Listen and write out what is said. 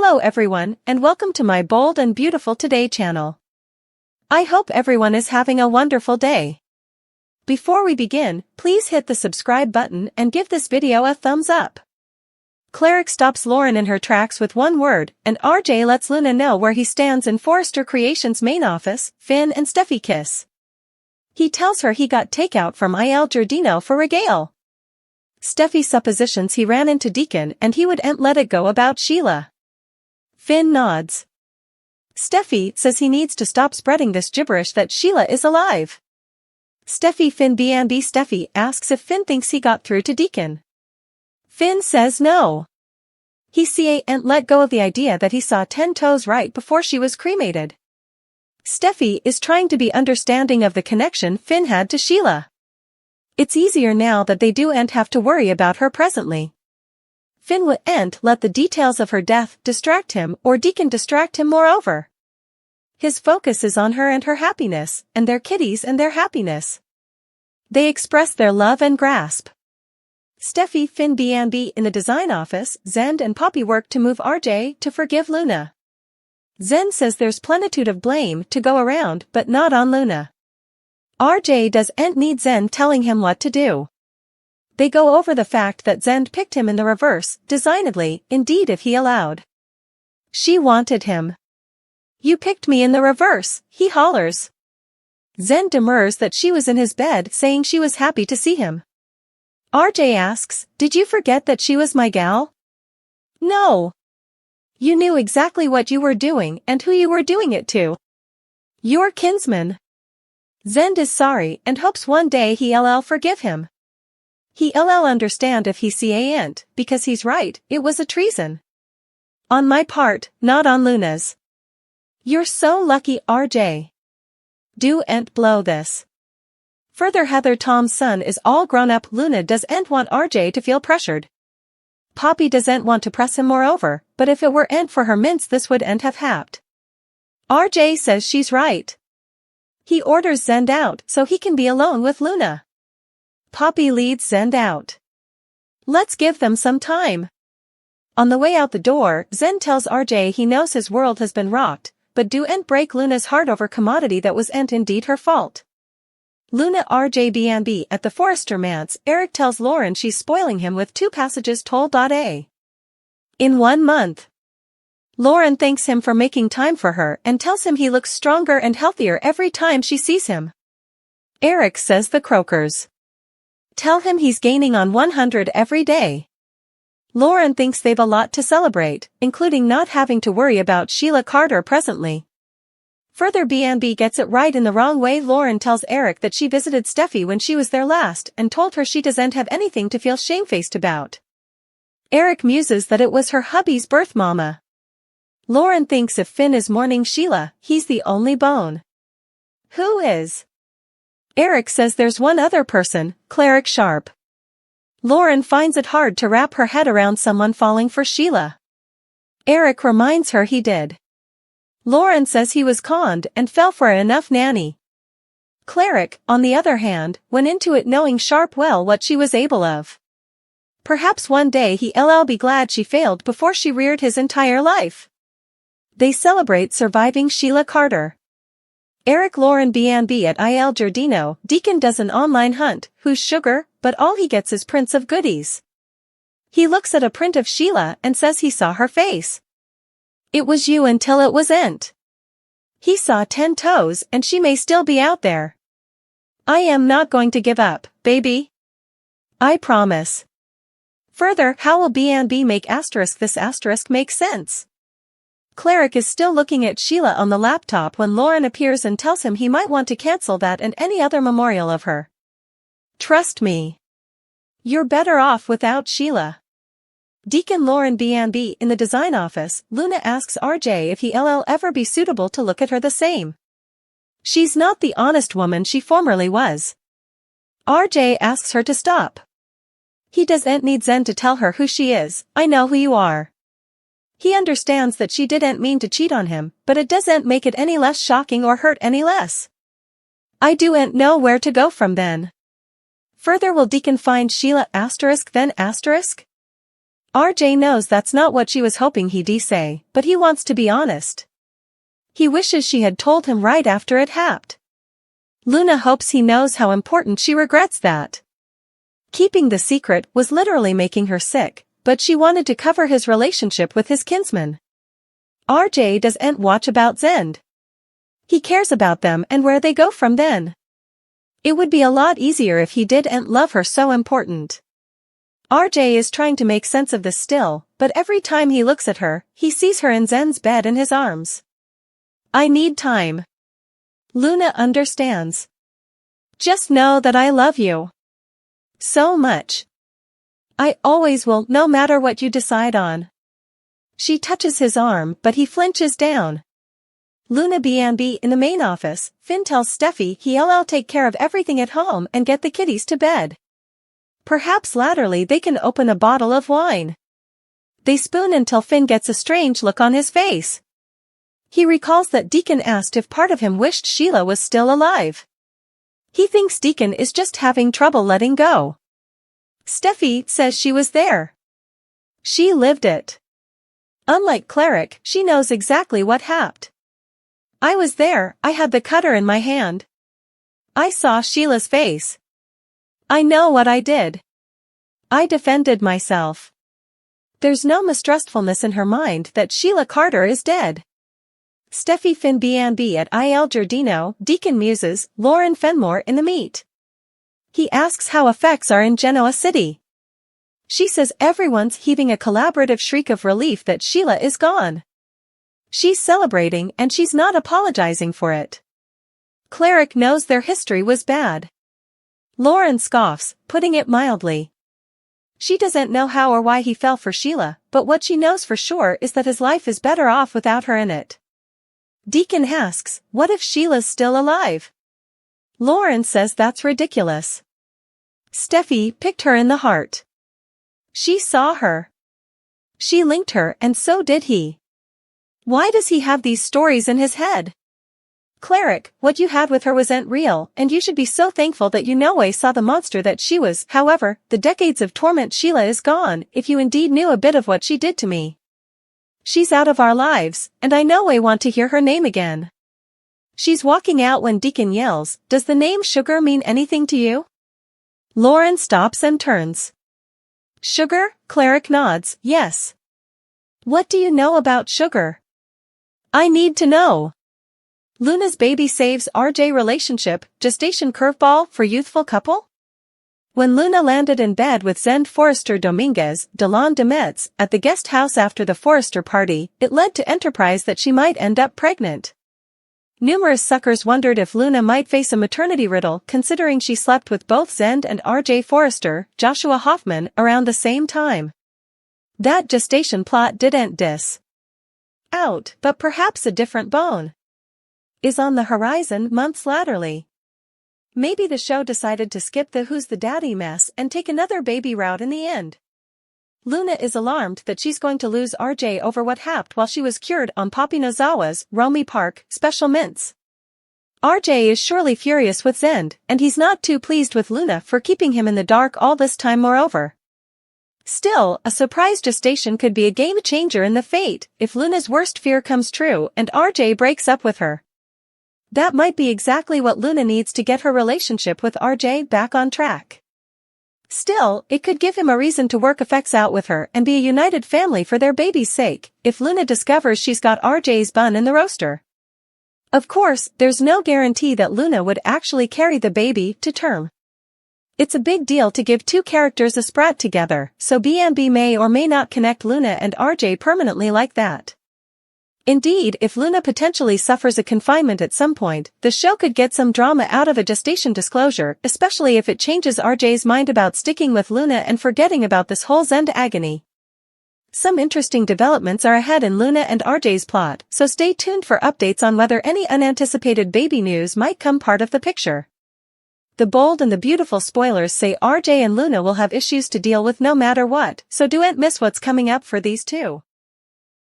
Hello everyone, and welcome to my Bold and Beautiful Today channel. I hope everyone is having a wonderful day. Before we begin, please hit the subscribe button and give this video a thumbs up. Cleric stops Lauren in her tracks with one word, and RJ lets Luna know where he stands in Forrester Creations' main office. Finn and Steffi kiss. He tells her he got takeout from Il Giardino for regale. Steffi suppositions he ran into Deacon and he wouldn't let it go about Sheila. Finn nods. Steffi says he needs to stop spreading this gibberish that Sheila is alive. Steffi asks if Finn thinks he got through to Deacon. Finn says no. He ain't let go of the idea that he saw 10 toes right before she was cremated. Steffi is trying to be understanding of the connection Finn had to Sheila. It's easier now that they do have to worry about her presently. Finn wouldn't let the details of her death distract him or Deacon distract him moreover. His focus is on her and her happiness, and their kitties and their happiness. They express their love and grasp. Steffi, Finn in the design office, Zend and Poppy work to move RJ to forgive Luna. Zend says there's plenitude of blame to go around but not on Luna. RJ doesn't need Zend telling him what to do. They go over the fact that Zend picked him in the reverse, designedly, indeed if he allowed. She wanted him. You picked me in the reverse, he hollers. Zend demurs that she was in his bed saying she was happy to see him. RJ asks, did you forget that she was my gal? No. You knew exactly what you were doing and who you were doing it to. Your kinsman. Zend is sorry and hopes one day he'll forgive him. He'll understand if he ain't, because he's right, it was a treason. On my part, not on Luna's. You're so lucky, RJ. Don't blow this. Further, Heather, Tom's son, is all grown up. Luna doesn't want RJ to feel pressured. Poppy doesn't want to press him moreover, but if it weren't for her mints this wouldn't have happened. RJ says she's right. He orders Zend out so he can be alone with Luna. Poppy leads Zend out. Let's give them some time. On the way out the door, Zend tells RJ he knows his world has been rocked, but don't break Luna's heart over commodity that wasn't indeed her fault. Luna RJ at the Forrester manse, Eric tells Lauren she's spoiling him with 2 passages told. In 1 month. Lauren thanks him for making time for her and tells him he looks stronger and healthier every time she sees him. Eric says the croakers tell him he's gaining on 100 every day. Lauren thinks they've a lot to celebrate, including not having to worry about Sheila Carter presently. Further, gets it right in the wrong way. Lauren tells Eric that she visited Steffi when she was there last and told her she doesn't have anything to feel shamefaced about. Eric muses that it was her hubby's birth mama. Lauren thinks if Finn is mourning Sheila, he's the only bone. Who is? Eric says there's one other person, Cleric Sharp. Lauren finds it hard to wrap her head around someone falling for Sheila. Eric reminds her he did. Lauren says he was conned and fell for enough nanny. Cleric, on the other hand, went into it knowing Sharp well what she was able of. Perhaps one day he'll be glad she failed before she reared his entire life. They celebrate surviving Sheila Carter. Eric, Lauren at Il Giardino. Deacon does an online hunt, who's sugar, but all he gets is prints of goodies. He looks at a print of Sheila and says he saw her face. It was you until it wasn't. He saw 10 toes and she may still be out there. I am not going to give up, baby. I promise. Further, how will make this make sense? Cleric is still looking at Sheila on the laptop when Lauren appears and tells him he might want to cancel that and any other memorial of her. Trust me. You're better off without Sheila. Deacon, Lauren in the design office. Luna asks RJ if he'll ever be suitable to look at her the same. She's not the honest woman she formerly was. RJ asks her to stop. He doesn't need Zend to tell her who she is. I know who you are. He understands that she didn't mean to cheat on him, but it doesn't make it any less shocking or hurt any less. I don't know where to go from then. Further, will Deacon find Sheila then? RJ knows that's not what she was hoping he'd say, but he wants to be honest. He wishes she had told him right after it happened. Luna hopes he knows how important she regrets that. Keeping the secret was literally making her sick, but she wanted to cover his relationship with his kinsman. RJ doesn't watch about Zend. He cares about them and where they go from then. It would be a lot easier if he didn't love her so important. RJ is trying to make sense of this still, but every time he looks at her, he sees her in Zend's bed in his arms. I need time. Luna understands. Just know that I love you. So much. I always will, no matter what you decide on. She touches his arm, but he flinches down. Luna B&B in the main office, Finn tells Steffi he'll take care of everything at home and get the kiddies to bed. Perhaps latterly they can open a bottle of wine. They spoon until Finn gets a strange look on his face. He recalls that Deacon asked if part of him wished Sheila was still alive. He thinks Deacon is just having trouble letting go. Steffi says she was there. She lived it. Unlike Cleric, she knows exactly what happened. I was there, I had the cutter in my hand. I saw Sheila's face. I know what I did. I defended myself. There's no mistrustfulness in her mind that Sheila Carter is dead. Steffi Finn B&B at Il Giardino, Deacon muses, Lauren Fenmore in the meet. He asks how effects are in Genoa City. She says everyone's heaving a collaborative shriek of relief that Sheila is gone. She's celebrating and she's not apologizing for it. Cleric knows their history was bad. Lauren scoffs, putting it mildly. She doesn't know how or why he fell for Sheila, but what she knows for sure is that his life is better off without her in it. Deacon asks, what if Sheila's still alive? Lauren says that's ridiculous. Steffi picked her in the heart. She saw her. She linked her and so did he. Why does he have these stories in his head? Cleric, what you had with her wasn't real, and you should be so thankful that you no way saw the monster that she was. However, the decades of torment Sheila is gone, if you indeed knew a bit of what she did to me. She's out of our lives, and I no way want to hear her name again. She's walking out when Deacon yells, does the name Sugar mean anything to you? Lauren stops and turns. Sugar? Cleric nods, yes. What do you know about Sugar? I need to know. Luna's baby saves RJ relationship, gestation curveball for youthful couple? When Luna landed in bed with Zend Forrester Dominguez, Delon Demetz, at the guest house after the Forrester party, it led to enterprise that she might end up pregnant. Numerous suckers wondered if Luna might face a maternity riddle considering she slept with both Zend and RJ Forrester, Joshua Hoffman, around the same time. That gestation plot didn't dis out, but perhaps a different bone is on the horizon months latterly. Maybe the show decided to skip the who's the daddy mess and take another baby route in the end. Luna is alarmed that she's going to lose RJ over what happened while she was cured on Poppy Nozawa's Romy Park special mints. RJ is surely furious with Zend, and he's not too pleased with Luna for keeping him in the dark all this time moreover. Still, a surprise gestation could be a game changer in the fate if Luna's worst fear comes true and RJ breaks up with her. That might be exactly what Luna needs to get her relationship with RJ back on track. Still, it could give him a reason to work effects out with her and be a united family for their baby's sake, if Luna discovers she's got RJ's bun in the roaster. Of course, there's no guarantee that Luna would actually carry the baby to term. It's a big deal to give two characters a sprat together, so B&B may or may not connect Luna and RJ permanently like that. Indeed, if Luna potentially suffers a confinement at some point, the show could get some drama out of a gestation disclosure, especially if it changes RJ's mind about sticking with Luna and forgetting about this whole Zend agony. Some interesting developments are ahead in Luna and RJ's plot, so stay tuned for updates on whether any unanticipated baby news might come part of the picture. The bold and the beautiful spoilers say RJ and Luna will have issues to deal with no matter what, so don't miss what's coming up for these two.